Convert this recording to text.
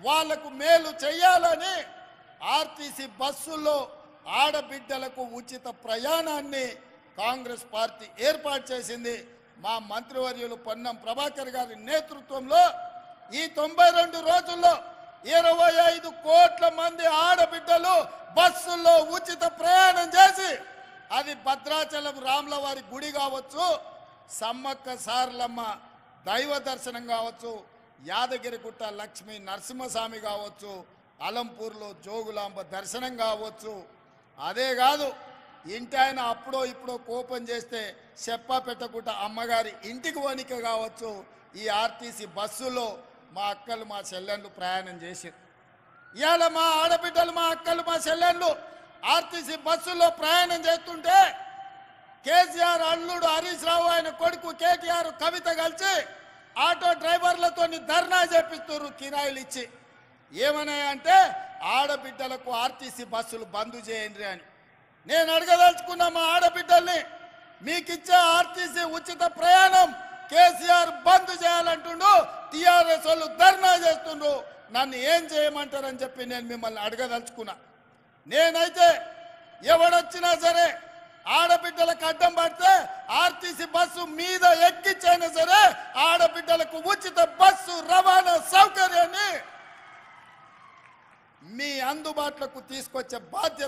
వాళ్లకు మేలు చేయాలని ఆర్టీసీ బస్సుల్లో ఆడబిడ్డలకు ఉచిత ప్రయాణాన్ని కాంగ్రెస్ పార్టీ ఏర్పాటు చేసింది. మా మంత్రివర్యులు పొన్నం ప్రభాకర్ గారి నేతృత్వంలో ఈ 92 రోజుల్లో 25 కోట్ల మంది ఆడబిడ్డలు బస్సుల్లో ఉచిత ప్రయాణం చేసి, అది భద్రాచలం రాములవారి గుడి కావచ్చు, సమ్మక్క సారలమ్మ దైవ దర్శనం కావచ్చు, యాదగిరిగుట్ట లక్ష్మీ నరసింహస్వామి కావచ్చు, అలంపూర్లో జోగులాంబ దర్శనం కావచ్చు, అదే కాదు ఇంటి ఆయన అప్పుడో ఇప్పుడో కోపం చేస్తే చెప్పా పెట్టకుండా అమ్మగారి ఇంటికి వణిక కావచ్చు, ఈ ఆర్టీసీ బస్సులో మా అక్కలు మా చెల్లెళ్ళు ప్రయాణం చేశారు. ఇవాళ మా ఆడబిడ్డలు మా అక్కలు మా చెల్లెళ్ళు ఆర్టీసీ బస్సుల్లో ప్రయాణం చేస్తుంటే కేసీఆర్ అల్లుడు హరీష్ రావు ఆయన కొడుకు కేటీఆర్ కవిత కలిసి ఆటో డ్రైవర్లతో ధర్నా చేపిస్తున్నారు కిరాయిలు ఇచ్చి. ఏమన్నాయంటే ఆడబిడ్డలకు ఆర్టీసీ బస్సులు బంద్ చేయండి అని. నేను అడగదలుచుకున్న మా ఆడబిడ్డల్ని, మీకు ఇచ్చే ఆర్టీసీ ఉచిత ప్రయాణం కేసీఆర్ బంద్ చేయాలంటుండు, టీఆర్ఎస్ వాళ్ళు ధర్నా చేస్తుండ్రు, నన్ను ఏం చేయమంటారని చెప్పి నేను మిమ్మల్ని అడగదలుచుకున్నా. నేనైతే ఎవడొచ్చినా సరే ఆడబిడ్డలకు అడ్డం పడితే ఆర్టీసీ బస్సు మీద ఎక్కించైనా సరే ఆడబిడ్డలకు ఉచిత బస్సు రవాణా సౌకర్యాన్ని మీ అందుబాటులోకి తీసుకొచ్చే బాధ్యత